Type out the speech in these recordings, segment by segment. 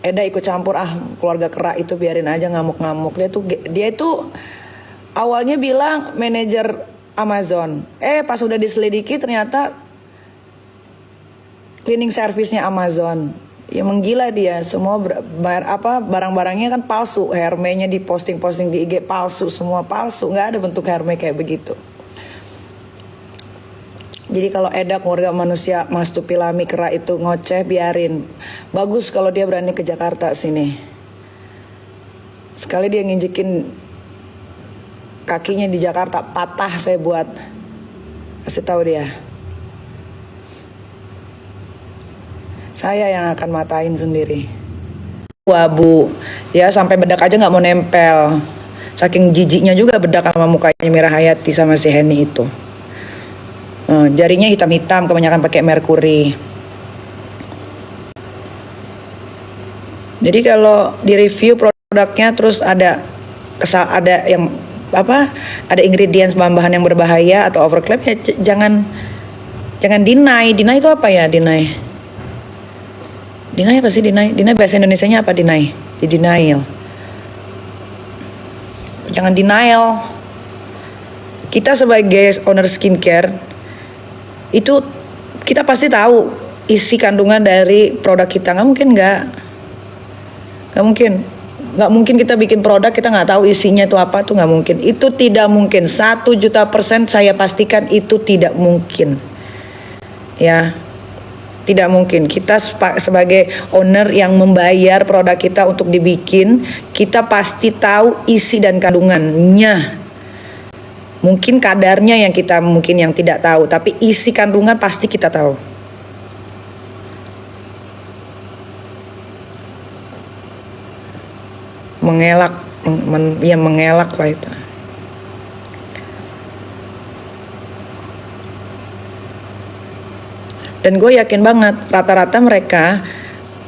Eda ikut campur, keluarga Kera itu biarin aja ngamuk-ngamuk. Dia itu awalnya bilang manajer Amazon. Pas udah diselidiki ternyata cleaning service-nya Amazon. Ya menggila dia, semua barang-barangnya kan palsu. Hermenya diposting-posting di IG palsu, semua palsu, nggak ada bentuk Herme kayak begitu. Jadi kalau Eda keluarga manusia Mastupilami Kera itu ngoceh, biarin. Bagus kalau dia berani ke Jakarta sini. Sekali dia nginjekin kakinya di Jakarta, patah saya buat. Kasih tahu dia. Saya yang akan matain sendiri. Wabu, ya sampai bedak aja nggak mau nempel. Saking jijiknya juga bedak sama mukanya Mira Hayati sama si Henny itu. Jarinya hitam-hitam, kebanyakan pakai merkuri. Jadi kalau di review produknya terus ada yang ada ingredients bahan-bahan yang berbahaya atau overclaim, ya jangan deny. Deny itu apa ya? Deny apa sih deny? Deny bahasa Indonesianya apa deny? Di denial. Jangan denial. Kita sebagai owner skincare itu kita pasti tahu isi kandungan dari produk kita. Nggak mungkin kita bikin produk kita nggak tahu isinya itu apa, tuh nggak mungkin. Itu tidak mungkin. 1.000.000% saya pastikan itu tidak mungkin. Ya, tidak mungkin. Kita sebagai owner yang membayar produk kita untuk dibikin, kita pasti tahu isi dan kandungannya. Mungkin kadarnya yang kita yang tidak tahu, tapi isi kandungan pasti kita tahu. Mengelak lah itu. Dan gue yakin banget rata-rata mereka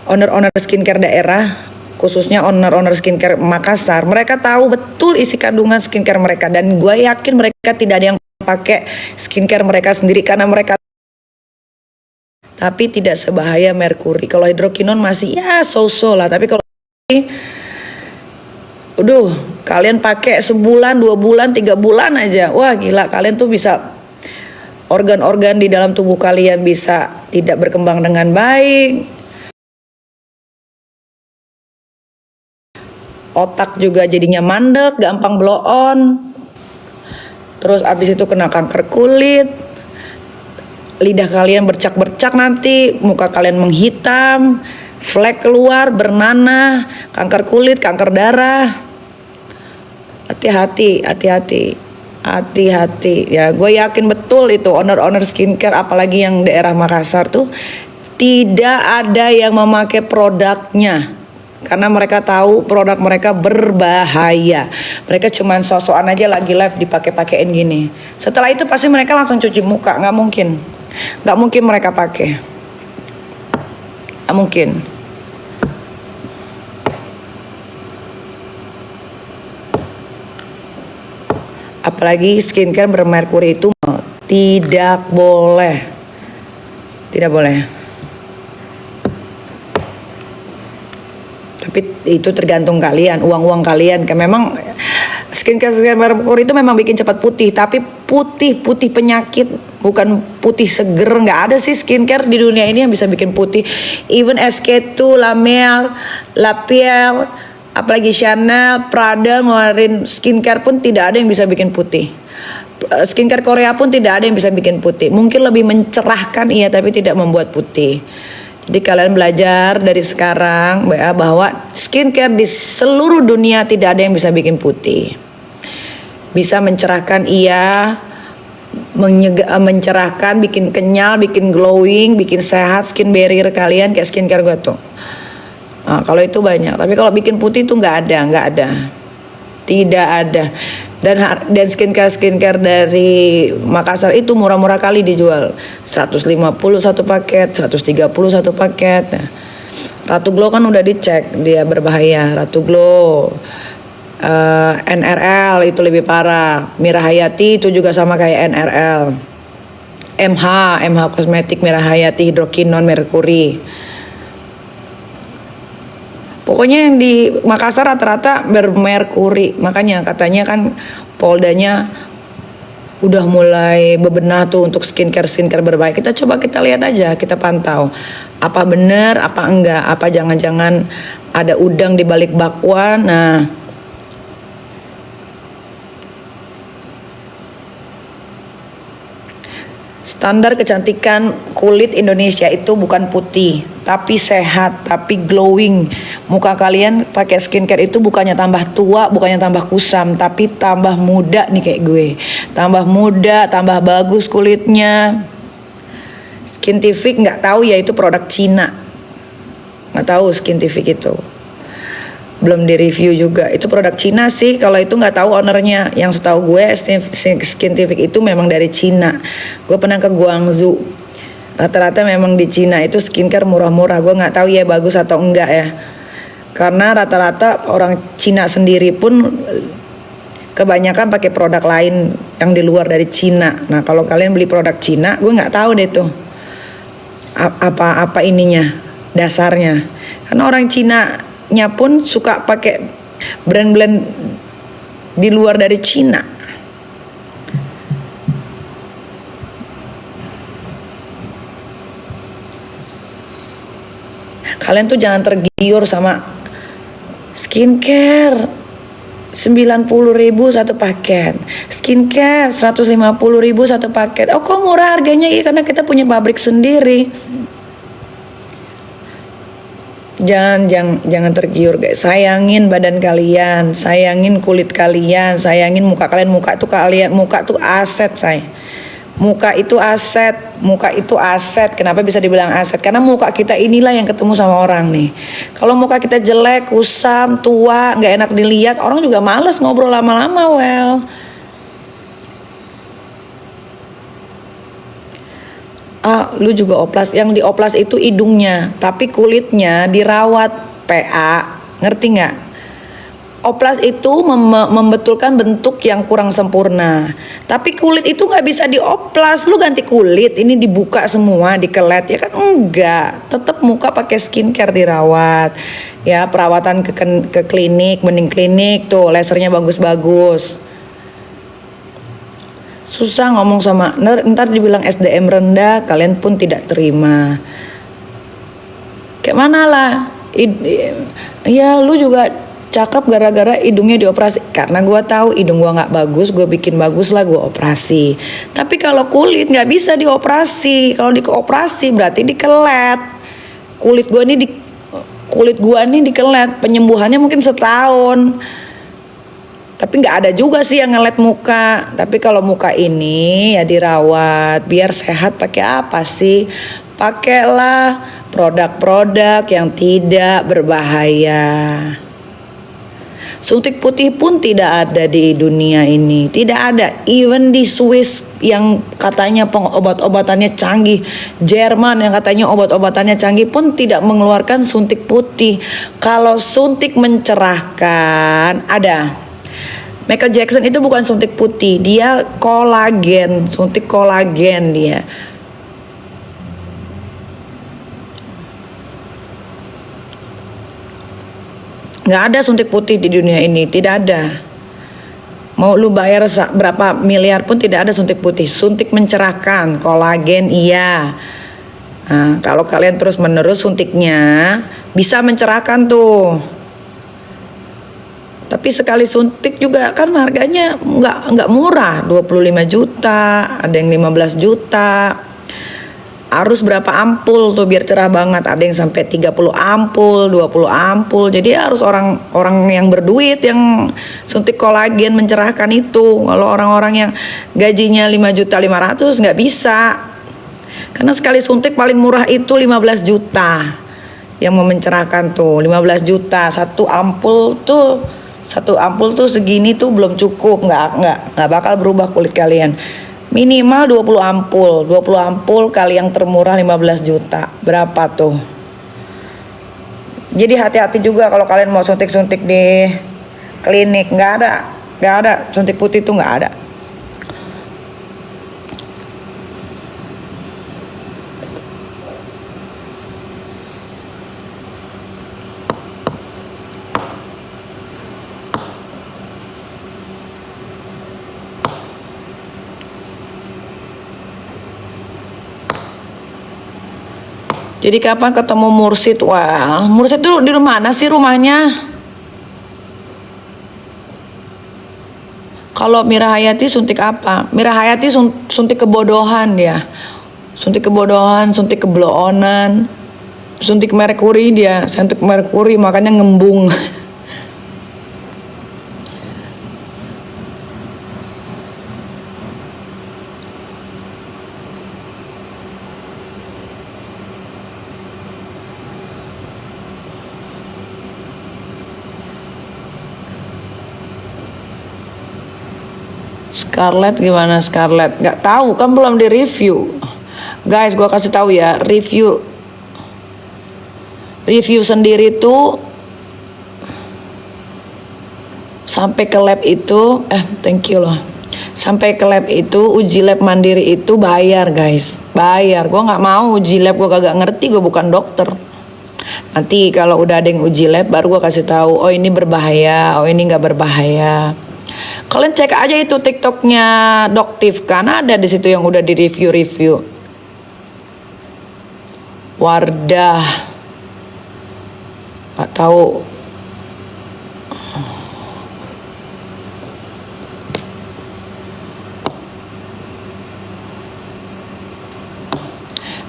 owner skincare daerah, khususnya owner skincare Makassar, mereka tahu betul isi kandungan skincare mereka. Dan gue yakin mereka tidak ada yang pakai skincare mereka sendiri karena mereka, tapi tidak sebahaya merkuri. Kalau hidrokinon masih ya so-so lah, tapi kalau kalian pakai sebulan, 2 bulan, 3 bulan aja, wah gila, kalian tuh bisa organ-organ di dalam tubuh kalian bisa tidak berkembang dengan baik. Otak juga jadinya mandek, gampang blow on. Terus abis itu kena kanker kulit. Lidah kalian bercak-bercak nanti, muka kalian menghitam, flek keluar, bernanah, kanker kulit, kanker darah. Hati-hati. Ya, gue yakin betul itu owner skincare, apalagi yang daerah Makassar tuh tidak ada yang memakai produknya. Karena mereka tahu produk mereka berbahaya. Mereka cuman sosokan aja lagi live dipakai-pakein gini. Setelah itu pasti mereka langsung cuci muka. Nggak mungkin mereka pakai. Nggak mungkin. Apalagi skincare bermerkuri itu tidak boleh. Tapi itu tergantung kalian, uang kalian. Kayak memang skincare merkuri itu memang bikin cepat putih, tapi putih penyakit, bukan putih seger. Nggak ada sih skincare di dunia ini yang bisa bikin putih. Even SK2, La Mer, La Pierre, apalagi Chanel, Prada ngeluarin skincare pun tidak ada yang bisa bikin putih. Skincare Korea pun tidak ada yang bisa bikin putih. Mungkin lebih mencerahkan iya, tapi tidak membuat putih. Jadi kalian belajar dari sekarang bahwa skincare di seluruh dunia tidak ada yang bisa bikin putih. Bisa mencerahkan iya, mencerahkan, bikin kenyal, bikin glowing, bikin sehat skin barrier kalian kayak skincare gue tuh. Nah, kalau itu banyak, tapi kalau bikin putih itu nggak ada, tidak ada. Dan skincare dari Makassar itu murah-murah kali dijual, 150 satu paket, 130 satu paket. Nah, Ratu Glow kan udah dicek dia berbahaya. Ratu Glow, NRL itu lebih parah. Mira Hayati itu juga sama kayak NRL. MH kosmetik Mira Hayati, hidrokinon, merkuri. Pokoknya yang di Makassar rata-rata bermerkuri. Makanya katanya kan Poldanya udah mulai bebenah tuh untuk skincare berbaik. Kita lihat aja, kita pantau. Apa bener, apa enggak, apa jangan-jangan ada udang di balik bakwan. Nah, standar kecantikan kulit Indonesia itu bukan putih, tapi sehat, tapi glowing. Muka kalian pakai skincare itu bukannya tambah tua, bukannya tambah kusam, tapi tambah muda nih kayak gue. Tambah muda, tambah bagus kulitnya. Skintific nggak tahu ya, itu produk Cina. Nggak tahu Skintific itu. Belum di review juga, itu produk Cina sih. Kalau itu nggak tahu ownernya. Yang setahu gue Skintific itu memang dari Cina. Gue pernah ke Guangzhou, rata-rata memang di Cina itu skincare murah-murah. Gue nggak tahu ya bagus atau enggak ya, karena rata-rata orang Cina sendiri pun kebanyakan pakai produk lain yang di luar dari Cina. Nah kalau kalian beli produk Cina, gue nggak tahu deh tuh apa ininya, dasarnya. Karena orang Cina nya pun suka pakai brand-brand di luar dari Cina. Kalian tuh jangan tergiur sama skincare 90.000 satu paket, skincare 150.000 satu paket. Oh kok murah harganya? Iya karena kita punya pabrik sendiri. Jangan tergiur guys. Sayangin badan kalian, sayangin kulit kalian, sayangin muka kalian. Muka tuh aset, say. Muka itu aset. Kenapa bisa dibilang aset? Karena muka kita inilah yang ketemu sama orang nih. Kalau muka kita jelek, kusam, tua, nggak enak dilihat, orang juga males ngobrol lama-lama. Lu juga oplas. Yang dioplas itu hidungnya, tapi kulitnya dirawat PA. Ngerti nggak? Oplas itu membetulkan bentuk yang kurang sempurna. Tapi kulit itu nggak bisa dioplas. Lu ganti kulit, ini dibuka semua, dikelet ya kan? Enggak. Tetap muka pakai skincare dirawat. Ya perawatan ke klinik, mending klinik tuh, lasernya bagus-bagus. Susah ngomong sama, ntar dibilang SDM rendah, kalian pun tidak terima. Kayak mana lah, ya lu juga cakep gara-gara hidungnya dioperasi. Karena gue tahu hidung gue nggak bagus, gue bikin bagus lah, gue operasi. Tapi kalau kulit nggak bisa dioperasi. Kalau dioperasi berarti dikelet. Kulit gue nih dikelet, penyembuhannya mungkin setahun. Tapi nggak ada juga sih yang ngelet muka. Tapi kalau muka ini ya dirawat biar sehat. Pakai apa sih? Pakailah produk-produk yang tidak berbahaya. Suntik putih pun tidak ada di dunia ini, tidak ada. Even di Swiss yang katanya obat-obatannya canggih, Jerman yang katanya obat-obatannya canggih pun tidak mengeluarkan suntik putih. Kalau suntik mencerahkan ada. Michael Jackson itu bukan suntik putih, dia kolagen, suntik kolagen dia. Nggak ada suntik putih di dunia ini, tidak ada. Mau lu bayar berapa miliar pun tidak ada suntik putih. Suntik mencerahkan, kolagen iya. Nah, kalau kalian terus menerus suntiknya bisa mencerahkan tuh. Tapi sekali suntik juga kan harganya nggak murah, 25 juta, ada yang 15 juta. Harus berapa ampul tuh biar cerah banget, ada yang sampai 30 ampul, 20 ampul. Jadi harus orang yang berduit yang suntik kolagen mencerahkan itu. Kalau orang-orang yang gajinya 5.500.000 nggak bisa. Karena sekali suntik paling murah itu 15 juta. Yang mau mencerahkan tuh 15 juta satu ampul tuh segini tuh belum cukup, nggak bakal berubah kulit kalian. Minimal 20 ampul kali yang termurah 15 juta. Berapa tuh? Jadi hati-hati juga kalau kalian mau suntik-suntik di klinik. Nggak ada suntik putih tuh, nggak ada. Jadi kapan ketemu Mursid? Wah, Mursid tuh di mana sih rumahnya? Kalau Mira Hayati suntik apa? Mira Hayati suntik kebodohan dia. Suntik kebodohan, suntik kebloonan, suntik merkuri dia, suntik merkuri makanya ngembung. Scarlett gimana Scarlett? Nggak tahu kan belum di review. Guys, gua kasih tahu ya, review sendiri tuh sampai ke lab itu, thank you loh. Sampai ke lab itu, uji lab mandiri itu bayar guys, bayar. Gua nggak mau uji lab, gua kagak ngerti, gua bukan dokter. Nanti kalau udah ada yang uji lab, baru gua kasih tahu. Oh ini berbahaya, oh ini nggak berbahaya. Kalian cek aja itu TikToknya Doktif kan ada di situ yang udah di review. Wardah, nggak tahu.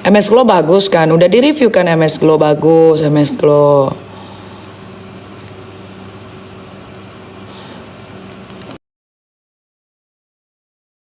MS Glow bagus kan, udah di review kan MS Glow bagus, MS Glow.